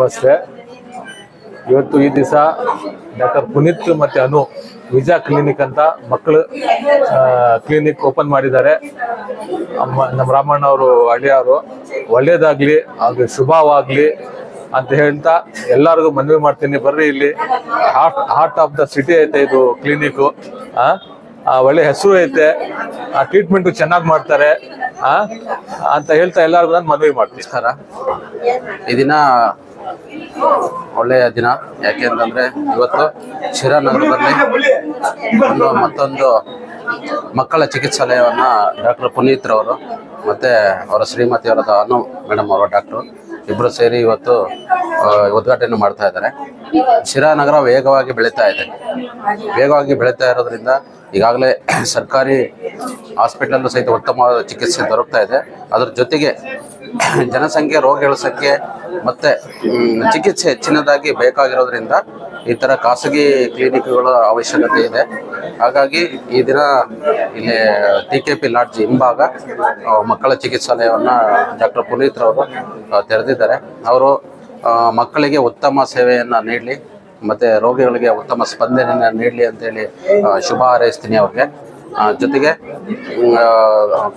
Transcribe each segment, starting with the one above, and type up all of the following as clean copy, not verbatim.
ನಮಸ್ತೆ. ಇವತ್ತು ಈ ದಿವಸ ಡಾಕ್ಟರ್ ಪುನೀತ್ ಮತ್ತೆ ಅನು ವಿಜಾ ಕ್ಲಿನಿಕ್ ಅಂತ ಮಕ್ಕಳು ಕ್ಲಿನಿಕ್ ಓಪನ್ ಮಾಡಿದ್ದಾರೆ. ನಮ್ಮ ರಾಮಣ್ಣ ಅವರು ಹಳ್ಳಿಯವರು ಒಳ್ಳೇದಾಗ್ಲಿ ಹಾಗೆ ಶುಭವಾಗ್ಲಿ ಅಂತ ಹೇಳ್ತಾ ಎಲ್ಲರಿಗೂ ಮನವಿ ಮಾಡ್ತೀನಿ. ಬರ್ರಿ, ಇಲ್ಲಿ ಹಾರ್ಟ್ ಆಫ್ ದ ಸಿಟಿ ಐತೆ ಇದು ಕ್ಲಿನಿಕ್. ಒಳ್ಳೆ ಹೆಸರು ಐತೆ, ಟ್ರೀಟ್ಮೆಂಟ್ ಚೆನ್ನಾಗಿ ಮಾಡ್ತಾರೆ ಅಂತ ಹೇಳ್ತಾ ಎಲ್ಲರಿಗೂ ನಾನು ಮನವಿ ಮಾಡ್ತೀನಿ. ಈ ದಿನ ಒಳ್ಳೆಯ ದಿನ, ಯಾಕೆಂತಂದ್ರೆ ಇವತ್ತು ಶಿರಾನಗರದಲ್ಲಿ ಮತ್ತೊಂದು ಮಕ್ಕಳ ಚಿಕಿತ್ಸಾಲಯವನ್ನ ಡಾಕ್ಟರ್ ಪುನೀತ್ ರವರು ಮತ್ತೆ ಅವರ ಶ್ರೀಮತಿಯವರಾದ ಅನು ಮೇಡಮ್ ಅವರ ಡಾಕ್ಟರ್ ಇಬ್ಬರು ಸೇರಿ ಇವತ್ತು ಉದ್ಘಾಟನೆ ಮಾಡ್ತಾ ಇದ್ದಾರೆ. ಶಿರಾನಗರ ವೇಗವಾಗಿ ಬೆಳೀತಾ ಇರೋದ್ರಿಂದ ಈಗಾಗಲೇ ಸರ್ಕಾರಿ ಹಾಸ್ಪಿಟಲ್ ಸಹಿತ ಉತ್ತಮವಾದ ಚಿಕಿತ್ಸೆ ದೊರಕ್ತಾ ಇದೆ. ಅದರ ಜೊತೆಗೆ ಜನಸಂಖ್ಯೆ, ರೋಗಿಗಳ ಸಂಖ್ಯೆ ಮತ್ತೆ ಚಿಕಿತ್ಸೆ ಹೆಚ್ಚಿನದಾಗಿ ಬೇಕಾಗಿರೋದ್ರಿಂದ ಈ ಥರ ಖಾಸಗಿ ಕ್ಲಿನಿಕ್ಗಳ ಅವಶ್ಯಕತೆ ಇದೆ. ಹಾಗಾಗಿ ಈ ದಿನ ಇಲ್ಲಿ TKP ಲಾಡ್ಜ್ ಹಿಂಭಾಗ ಮಕ್ಕಳ ಚಿಕಿತ್ಸಾಲಯವನ್ನು ಡಾಕ್ಟರ್ ಪುನೀತ್ ರವರು ತೆರೆದಿದ್ದಾರೆ. ಅವರು ಮಕ್ಕಳಿಗೆ ಉತ್ತಮ ಸೇವೆಯನ್ನು ನೀಡಲಿ ಮತ್ತು ರೋಗಿಗಳಿಗೆ ಉತ್ತಮ ಸ್ಪಂದನೆಯನ್ನು ನೀಡಲಿ ಅಂತೇಳಿ ಶುಭ ಹಾರೈಸ್ತೀನಿ ಅವ್ರಿಗೆ. ಜೊತೆಗೆ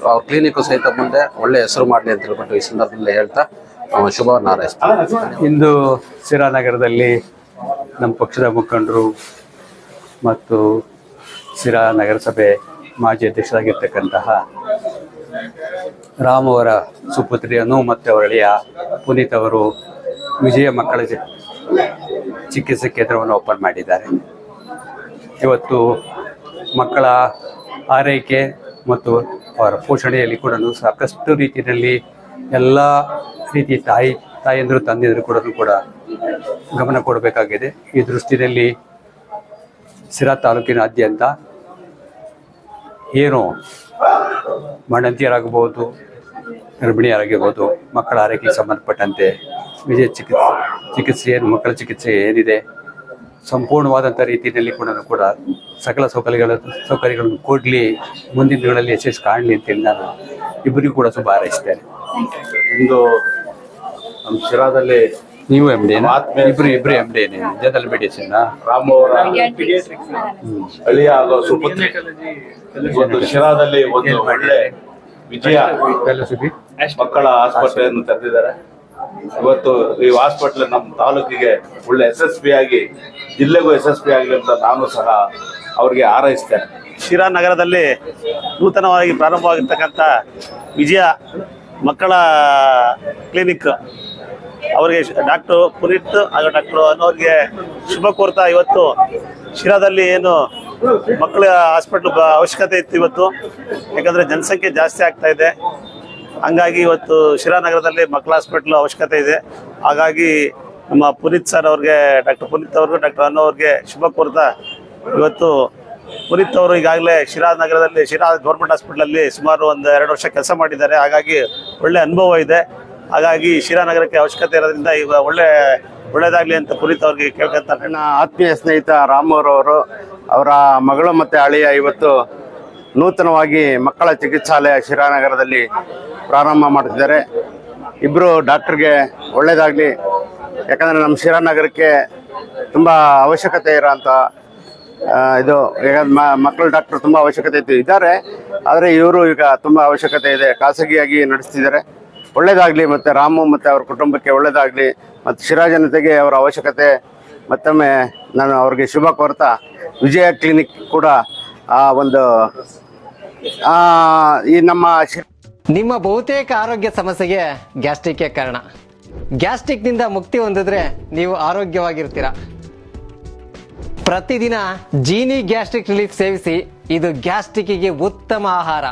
ಅವ್ರ ಕ್ಲಿನಿಕ್ ಸಹಿತ ಮುಂದೆ ಒಳ್ಳೆ ಹೆಸರು ಮಾಡಲಿ ಅಂತ ಹೇಳ್ಬಿಟ್ಟು ಈ ಸಂದರ್ಭದಲ್ಲಿ ಹೇಳ್ತಾ ಶುಭವನ್ನು ಹಾರೈಸ್ತೀನಿ. ಇಂದು ಶಿರಾನಗರದಲ್ಲಿ ನಮ್ಮ ಪಕ್ಷದ ಮುಖಂಡರು ಮತ್ತು ಶಿರಾ ನಗರಸಭೆ ಮಾಜಿ ಅಧ್ಯಕ್ಷರಾಗಿರ್ತಕ್ಕಂತಹ ರಾಮ್ ಅವರ ಸುಪುತ್ರಿ ಅನು ಮತ್ತು ಅವರ ಅಳಿಯ ಪುನೀತ್ ಅವರು ವಿಜಯ ಮಕ್ಕಳ ಚಿಕಿತ್ಸೆ ಕೇಂದ್ರವನ್ನು ಓಪನ್ ಮಾಡಿದ್ದಾರೆ. ಇವತ್ತು ಮಕ್ಕಳ ಆರೈಕೆ ಮತ್ತು ಅವರ ಪೋಷಣೆಯಲ್ಲಿ ಕೂಡ ಸಾಕಷ್ಟು ರೀತಿಯಲ್ಲಿ ಎಲ್ಲ ರೀತಿ ತಾಯಂದರು ತಂದೆಯರು ಕೂಡ ಗಮನ ಕೊಡಬೇಕಾಗಿದೆ. ಈ ದೃಷ್ಟಿಯಲ್ಲಿ ಶಿರಾ ತಾಲೂಕಿನಾದ್ಯಂತ ಏನು ಬಾಣಂತಿಯರಾಗಬಹುದು, ಗರ್ಭಿಣಿಯರಾಗಿರ್ಬೋದು, ಮಕ್ಕಳ ಆರೈಕೆಗೆ ಸಂಬಂಧಪಟ್ಟಂತೆ ವಿಜಯ ಮಕ್ಕಳ ಚಿಕಿತ್ಸೆ ಏನಿದೆ ಸಂಪೂರ್ಣವಾದಂಥ ರೀತಿಯಲ್ಲಿ ಕೂಡ ಸಕಲ ಸೌಕರ್ಯಗಳನ್ನು ಕೊಡಲಿ, ಮುಂದಿನ ದಿನಗಳಲ್ಲಿ ಯಶಸ್ಸು ಕಾಣಲಿ ಅಂತೇಳಿ ನಾನು ಇಬ್ಬರಿಗೂ ಕೂಡ ಶುಭ ಹಾರೈಸ್ತೇನೆ. ಇಂದು ನಮ್ಮ ಶಿರಾದಲ್ಲಿ ನೀವು MD ಇಬ್ರು MD ಜನರಲ್ ಮೆಡಿಸಿನ್, ರಾಮ್ ಅವರ ಹಳ್ಳಿಯ ಸುಪುತ್ರಿ ಇವತ್ತು ಶಿರಾದಲ್ಲಿ ಒಂದು ಒಳ್ಳೆ ವಿಜಯ ಮಕ್ಕಳ ಆಸ್ಪತ್ರೆಯನ್ನು ತೆರೆದಿದ್ದಾರೆ. ಇವತ್ತು ಈ ಹಾಸ್ಪಿಟಲ್ ನಮ್ಮ ತಾಲೂಕಿಗೆ ಒಳ್ಳೆ ಯಶಸ್ವಿಯಾಗಿ, ಜಿಲ್ಲೆಗೂ ಯಶಸ್ವಿ ಆಗಲಿ ಅಂತ ನಾನು ಸಹ ಅವ್ರಿಗೆ ಹಾರೈಸ್ತೇನೆ. ಶಿರಾನಗರದಲ್ಲಿ ನೂತನವಾಗಿ ಪ್ರಾರಂಭವಾಗಿರ್ತಕ್ಕಂಥ ವಿಜಯ ಮಕ್ಕಳ ಕ್ಲಿನಿಕ್ ಅವರಿಗೆ ಡಾಕ್ಟರ್ ಪುನೀತ್ ಹಾಗೂ ಡಾಕ್ಟರ್ ಅನ್ನೋರಿಗೆ ಶುಭ ಕೋರ್ತಾ ಇವತ್ತು ಶಿರಾದಲ್ಲಿ ಏನು ಮಕ್ಕಳ ಹಾಸ್ಪಿಟ್ಲ್ ಅವಶ್ಯಕತೆ ಇತ್ತು ಇವತ್ತು. ಯಾಕಂದರೆ ಜನಸಂಖ್ಯೆ ಜಾಸ್ತಿ ಆಗ್ತಾ ಇದೆ, ಹಂಗಾಗಿ ಇವತ್ತು ಶಿರಾನಗರದಲ್ಲಿ ಮಕ್ಕಳ ಹಾಸ್ಪಿಟ್ಲ್ ಅವಶ್ಯಕತೆ ಇದೆ. ಹಾಗಾಗಿ ನಮ್ಮ ಪುನೀತ್ ಸರ್ ಅವ್ರಿಗೆ, ಡಾಕ್ಟರ್ ಪುನೀತ್ ಅವ್ರಿಗೂ ಡಾಕ್ಟರ್ ಅನ್ನು ಅವ್ರಿಗೆ ಶುಭ ಕೋರ್ತಾ ಇವತ್ತು ಪುನೀತ್ ಅವರು ಈಗಾಗಲೇ ಶಿರಾನಗರದಲ್ಲಿ ಶಿರಾ ಗೌರ್ಮೆಂಟ್ ಹಾಸ್ಪಿಟ್ಲಲ್ಲಿ ಸುಮಾರು ಒಂದು 2 ವರ್ಷ ಕೆಲಸ ಮಾಡಿದ್ದಾರೆ. ಹಾಗಾಗಿ ಒಳ್ಳೆ ಅನುಭವ ಇದೆ. ಹಾಗಾಗಿ ಶಿರಾನಗರಕ್ಕೆ ಅವಶ್ಯಕತೆ ಇರೋದ್ರಿಂದ ಈಗ ಒಳ್ಳೇದಾಗಲಿ ಅಂತ ಪುನೀತ್ ಅವ್ರಿಗೆ ಕೇಳ್ಕೊಂತಾರೆ. ನನ್ನ ಆತ್ಮೀಯ ಸ್ನೇಹಿತ ರಾಮ್ ಅವರು ಅವರ ಮಗಳು ಮತ್ತು ಅಳಿಯ ಇವತ್ತು ನೂತನವಾಗಿ ಮಕ್ಕಳ ಚಿಕಿತ್ಸಾಲಯ ಶಿರಾನಗರದಲ್ಲಿ ಪ್ರಾರಂಭ ಮಾಡ್ತಿದ್ದಾರೆ. ಇಬ್ಬರು ಡಾಕ್ಟ್ರಿಗೆ ಒಳ್ಳೆಯದಾಗಲಿ. ಯಾಕಂದರೆ ನಮ್ಮ ಶಿರಾನಗರಕ್ಕೆ ತುಂಬ ಅವಶ್ಯಕತೆ ಇರೋಂಥ ಇದು, ಈಗ ಮಕ್ಕಳ ಡಾಕ್ಟ್ರು ತುಂಬ ಅವಶ್ಯಕತೆ ಇದ್ದಾರೆ. ಆದರೆ ಇವರು ಈಗ ತುಂಬ ಅವಶ್ಯಕತೆ ಇದೆ, ಖಾಸಗಿಯಾಗಿ ನಡೆಸ್ತಿದ್ದಾರೆ. ಒಳ್ಳೆಯದಾಗಲಿ, ಮತ್ತು ರಾಮು ಮತ್ತು ಅವ್ರ ಕುಟುಂಬಕ್ಕೆ ಒಳ್ಳೆಯದಾಗಲಿ, ಮತ್ತು ಶಿರಾ ಜನತೆಗೆ ಅವರ ಅವಶ್ಯಕತೆ ಮತ್ತೊಮ್ಮೆ ನಾನು ಅವ್ರಿಗೆ ಶುಭ ಕೋರ್ತಾ ವಿಜಯ ಕ್ಲಿನಿಕ್ ಕೂಡ ಒಂದು ಈ ನಿಮ್ಮ ಬಹುತೇಕ ಆರೋಗ್ಯ ಸಮಸ್ಯೆಗೆ ಗ್ಯಾಸ್ಟ್ರಿಕ್ ಕಾರಣ. ಗ್ಯಾಸ್ಟ್ರಿಕ್ನಿಂದ ಮುಕ್ತಿ ಹೊಂದಿದ್ರೆ ನೀವು ಆರೋಗ್ಯವಾಗಿರ್ತೀರ. ಪ್ರತಿದಿನ ಜೀನಿ ಗ್ಯಾಸ್ಟ್ರಿಕ್ ರಿಲೀಫ್ ಸೇವಿಸಿ, ಇದು ಗ್ಯಾಸ್ಟ್ರಿಕ್ಗೆ ಉತ್ತಮ ಆಹಾರ.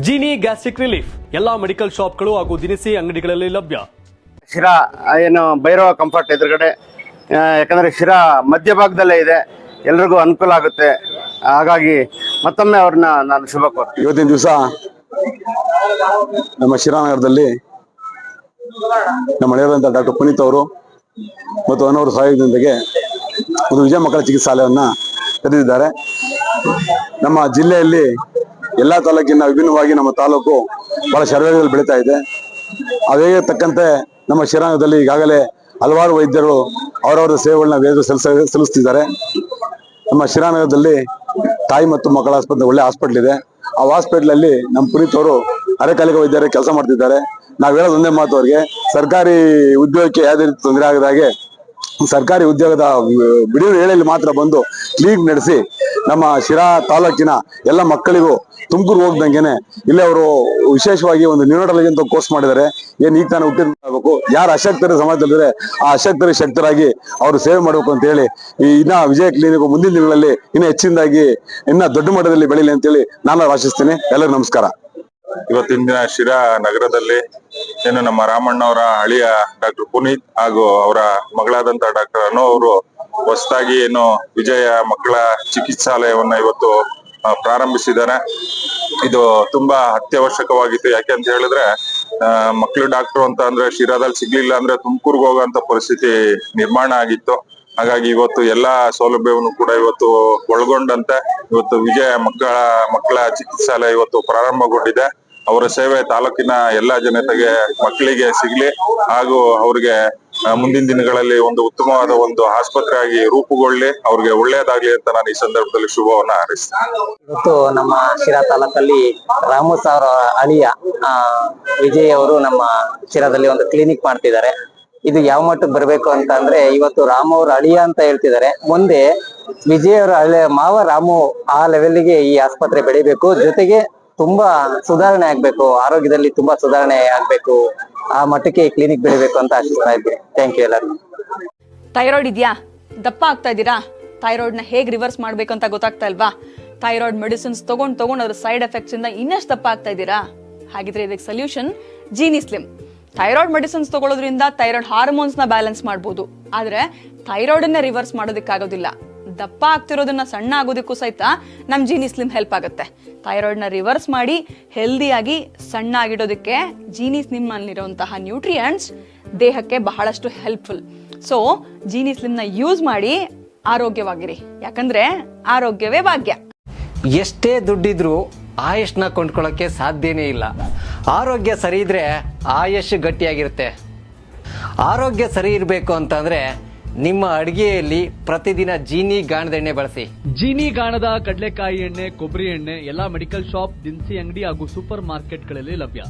ಜೀನಿ ಗ್ಯಾಸ್ಟ್ರಿಕ್ ರಿಲೀಫ್ ಎಲ್ಲಾ ಮೆಡಿಕಲ್ ಶಾಪ್ಗಳು ಹಾಗೂ ದಿನಸಿ ಅಂಗಡಿಗಳಲ್ಲಿ ಲಭ್ಯ. ಶಿರಾ ಏನು ಭೈರವ ಕಂಫರ್ಟ್ ಎದುರುಗಡೆ, ಯಾಕಂದರೆ ಶಿರಾ ಮಧ್ಯಭಾಗದಲ್ಲೇ ಇದೆ, ಎಲ್ರಿಗೂ ಅನುಕೂಲ ಆಗುತ್ತೆ. ಹಾಗಾಗಿ ಮತ್ತೊಮ್ಮೆ ಅವ್ರನ್ನ ನಾನು ಶುಭ ಕೋರ್ತೀನಿ. ಇವತ್ತಿನ ದಿವಸ ನಮ್ಮ ಶಿರಾನಗರದಲ್ಲಿ ನಮ್ಮ ಹಳೆಯರಂತ ಡಾಕ್ಟರ್ ಪುನೀತ್ ಅವರು ಮತ್ತು ಅನ್ನೋರ ಸಹಾಯದೊಂದಿಗೆ ಒಂದು ವಿಜಯ ಮಕ್ಕಳ ಚಿಕಿತ್ಸಾಲಯವನ್ನು ತೆರೆದಿದ್ದಾರೆ. ನಮ್ಮ ಜಿಲ್ಲೆಯಲ್ಲಿ ಎಲ್ಲ ತಾಲೂಕಿನ ವಿಭಿನ್ನವಾಗಿ ನಮ್ಮ ತಾಲೂಕು ಬಹಳ ಶರವೇಗದಲ್ಲಿ ಬೆಳೀತಾ ಇದೆ. ಅದೇ ತಕ್ಕಂತೆ ನಮ್ಮ ಶಿರಾನಗರದಲ್ಲಿ ಈಗಾಗಲೇ ಹಲವಾರು ವೈದ್ಯರು ಅವರವರ ಸೇವೆಗಳನ್ನ ಸಲ್ಲಿಸ್ತಿದ್ದಾರೆ. ನಮ್ಮ ಶಿರಾನಗರದಲ್ಲಿ ತಾಯಿ ಮತ್ತು ಮಕ್ಕಳ ಆಸ್ಪತ್ರೆ ಒಳ್ಳೆ ಹಾಸ್ಪಿಟ್ಲ್ ಇದೆ. ಆ ಹಾಸ್ಪಿಟ್ಲಲ್ಲಿ ನಮ್ಮ ಪುನೀತ್ ಅವರು ಅರೆಕಾಲಿಕ ವೈದ್ಯರಾಗಿ ಕೆಲಸ ಮಾಡ್ತಿದ್ದಾರೆ. ನಾವು ಹೇಳೋದು ಒಂದೇ ಮಾತು, ಅವರಿಗೆ ಸರ್ಕಾರಿ ಉದ್ಯೋಗಕ್ಕೆ ಯಾವುದೇ ರೀತಿ ತೊಂದರೆ ಆಗದ ಹಾಗೆ ಸರ್ಕಾರಿ ಉದ್ಯೋಗದ ಬಿಡುವು ವೇಳೆಯಲ್ಲಿ ಮಾತ್ರ ಬಂದು ಕ್ಲಿನಿಕ್ ನಡೆಸಿ ನಮ್ಮ ಶಿರಾ ತಾಲೂಕಿನ ಎಲ್ಲ ಮಕ್ಕಳಿಗೂ ತುಮಕೂರು ಹೋಗ್ದಂಗೆನೆ ಇಲ್ಲೇ ಅವರು ವಿಶೇಷವಾಗಿ ಒಂದು ನ್ಯೂರೋಟಾಲಜಿ ಅಂತ ಕೋರ್ಸ್ ಮಾಡಿದ್ದಾರೆ. ಏನ್ ಈಗ ತಾನೇ ಹುಟ್ಟಿರ್ಬೇಕು, ಯಾರು ಅಶಕ್ತರ ಸಮಾಜದಲ್ಲಿದ್ರೆ ಆ ಅಶಕ್ತರ ಶಕ್ತರಾಗಿ ಅವರು ಸೇವೆ ಮಾಡಬೇಕು ಅಂತ ಹೇಳಿ ಇನ್ನ ವಿಜಯ ಕ್ಲಿನಿಕ್ ಮುಂದಿನ ದಿನಗಳಲ್ಲಿ ಇನ್ನ ಹೆಚ್ಚಿನದಾಗಿ ಇನ್ನ ದೊಡ್ಡ ಮಟ್ಟದಲ್ಲಿ ಬೆಳೀಲಿ ಅಂತೇಳಿ ನಾನು ಆಶಿಸ್ತೀನಿ. ಎಲ್ಲರಿಗೂ ನಮಸ್ಕಾರ. ಇವತ್ತಿನ ದಿನ ಶಿರಾ ನಗರದಲ್ಲಿ ಏನು ನಮ್ಮ ರಾಮಣ್ಣ ಅವರ ಅಳಿಯ ಡಾಕ್ಟರ್ ಪುನೀತ್ ಹಾಗೂ ಅವರ ಮಗಳಾದಂತ ಡಾಕ್ಟರ್ ಅನು ಅವರು ಹೊಸದಾಗಿ ಏನು ವಿಜಯ ಮಕ್ಕಳ ಚಿಕಿತ್ಸಾಲಯವನ್ನ ಇವತ್ತು ಪ್ರಾರಂಭಿಸಿದ್ದಾರೆ. ಇದು ತುಂಬಾ ಅತ್ಯವಶ್ಯಕವಾಗಿತ್ತು. ಯಾಕೆ ಅಂತ ಹೇಳಿದ್ರೆ ಮಕ್ಕಳು ಡಾಕ್ಟರ್ ಅಂತ ಅಂದ್ರೆ ಶಿರಾದಲ್ಲಿ ಸಿಗ್ಲಿಲ್ಲ ಅಂದ್ರೆ ತುಮಕೂರ್ಗೆ ಹೋಗುವಂತ ಪರಿಸ್ಥಿತಿ ನಿರ್ಮಾಣ ಆಗಿತ್ತು. ಹಾಗಾಗಿ ಇವತ್ತು ಎಲ್ಲಾ ಸೌಲಭ್ಯವನ್ನು ಕೂಡ ಇವತ್ತು ಒಳಗೊಂಡಂತೆ ಇವತ್ತು ವಿಜಯ ಮಕ್ಕಳ ಚಿಕಿತ್ಸಾಲಯ ಇವತ್ತು ಪ್ರಾರಂಭಗೊಂಡಿದೆ. ಅವರ ಸೇವೆ ತಾಲೂಕಿನ ಎಲ್ಲಾ ಜನತೆಗೆ ಮಕ್ಕಳಿಗೆ ಸಿಗ್ಲಿ ಹಾಗೂ ಅವ್ರಿಗೆ ಮುಂದಿನ ದಿನಗಳಲ್ಲಿ ಒಂದು ಉತ್ತಮವಾದ ಒಂದು ಆಸ್ಪತ್ರೆಯಾಗಿ ರೂಪುಗೊಳ್ಳಿ, ಅವ್ರಿಗೆ ಒಳ್ಳೇದಾಗ್ಲಿ ಅಂತ ನಾನು ಈ ಸಂದರ್ಭದಲ್ಲಿ ಶುಭವನ್ನ ಹಾರೈಸ್ತೇನೆ. ಇವತ್ತು ನಮ್ಮ ಶಿರಾ ತಾಲೂಕಲ್ಲಿ ರಾಮೋಸ್ ಅವರ ಅಳಿಯ ವಿಜಯ್ ಅವರು ನಮ್ಮ ಶಿರಾದಲ್ಲಿ ಒಂದು ಕ್ಲಿನಿಕ್ ಮಾಡ್ತಿದ್ದಾರೆ. ಇದು ಯಾವ ಮಟ್ಟಕ್ಕೆ ಬರಬೇಕು ಅಂತ ಅಂದ್ರೆ, ಇವತ್ತು ರಾಮ ಅವ್ರ ಅಳಿಯ ಅಂತ ಹೇಳ್ತಿದ್ದಾರೆ, ಮುಂದೆ ವಿಜಯ್ ಅವರ ಹಳೆ ಮಾವ ರಾಮು ಆ ಲೆವೆಲ್ಗೆ ಈ ಆಸ್ಪತ್ರೆ ಬೆಳಿಬೇಕು. ಜೊತೆಗೆ ತುಂಬಾ ಸುಧಾರಣೆ ಆಗ್ಬೇಕು, ಆರೋಗ್ಯದಲ್ಲಿ ತುಂಬಾ ಸುಧಾರಣೆ ಆಗ್ಬೇಕು, ಆ ಮಟ್ಟಕ್ಕೆ ಈ ಕ್ಲಿನಿಕ್ ಬೆಳಿಬೇಕು ಅಂತ ಆಶಿಸ್ತಾ ಇದ್ದೀನಿ. ಥ್ಯಾಂಕ್ ಯು ಎಲ್ಲರಿಗೂ. ಥೈರಾಯ್ಡ್ ಇದೆಯಾ? ದಪ್ಪ ಆಗ್ತಾ ಇದ್ದೀರಾ? ಥೈರಾಯ್ಡ್ನ ಹೇಗೆ ರಿವರ್ಸ್ ಮಾಡ್ಬೇಕು ಅಂತ ಗೊತ್ತಾಗ್ತಾ ಇಲ್ವಾ? ಥೈರಾಯ್ಡ್ ಮೆಡಿಸಿನ್ಸ್ ತಗೊಂಡು ಅದ್ರ ಸೈಡ್ ಎಫೆಕ್ಟ್ಸ್ ಇಂದ ಇನ್ನಷ್ಟು ದಪ್ಪ ಆಗ್ತಾ ಇದ್ದೀರಾ? ಹಾಗಿದ್ರೆ ಇದಕ್ಕೆ solution Genie slim. Thyroid medicines ತಗೊಳ್ಳೋದ್ರಿಂದ ಥೈರಾಯ್ಡ್ ಹಾರ್ಮೋನ್ಸ್ ನ ಬ್ಯಾಲೆನ್ಸ್ ಮಾಡಬಹುದು, ಆದ್ರೆ ಥೈರಾಯ್ಡ್ ಅನ್ನ ರಿವರ್ಸ್ ಮಾಡೋದಕ್ಕಾಗೋದಿಲ್ಲ. ದಪ್ಪ ಆಗ್ತಿರೋದನ್ನ ಸಣ್ಣ ಆಗೋದಕ್ಕೂ ಸಹಿತ ನಮ್ ಜೀನಿ ಸ್ಲಿಮ್ ಹೆಲ್ಪ್ ಆಗುತ್ತೆ. ಥೈರಾಯ್ಡ್ ನ ರಿವರ್ಸ್ ಮಾಡಿ ಹೆಲ್ದಿಯಾಗಿ ಸಣ್ಣ ಆಗಿಡೋದಕ್ಕೆ ಜೀನಿ ಸ್ಲಿಮ್ ಅಲ್ಲಿರುವಂತಹ ನ್ಯೂಟ್ರಿಯೆಂಟ್ಸ್ ದೇಹಕ್ಕೆ ಬಹಳಷ್ಟು ಹೆಲ್ಪ್ಫುಲ್. ಸೊ ಜೀನಿ ಸ್ಲಿಮ್ ನ ಯೂಸ್ ಮಾಡಿ ಆರೋಗ್ಯವಾಗಿರಿ, ಯಾಕಂದ್ರೆ ಆರೋಗ್ಯವೇ ಭಾಗ್ಯ. ಎಷ್ಟೇ ದುಡ್ಡಿದ್ರೂ ಆಯುಷ್ನ ಕೊಂಡ್ಕೊಳ್ಳೋಕೆ ಸಾಧ್ಯನೇ ಇಲ್ಲ. ಆರೋಗ್ಯ ಸರಿ ಇದ್ರೆ ಆಯುಷ್ ಗಟ್ಟಿಯಾಗಿರುತ್ತೆ. ಆರೋಗ್ಯ ಸರಿ ಇರಬೇಕು ಅಂತಂದ್ರೆ ನಿಮ್ಮ ಅಡಿಗೆಯಲ್ಲಿ ಪ್ರತಿದಿನ ಜೀನಿ ಗಾಣದ ಎಣ್ಣೆ ಬಳಸಿ. ಜೀನಿ ಗಾಣದ ಕಡಲೆಕಾಯಿ ಎಣ್ಣೆ, ಕೊಬ್ಬರಿ ಎಣ್ಣೆ ಎಲ್ಲಾ ಮೆಡಿಕಲ್ ಶಾಪ್, ದಿನಸಿ ಅಂಗಡಿ ಹಾಗೂ ಸೂಪರ್ ಮಾರ್ಕೆಟ್ಗಳಲ್ಲಿ ಲಭ್ಯ.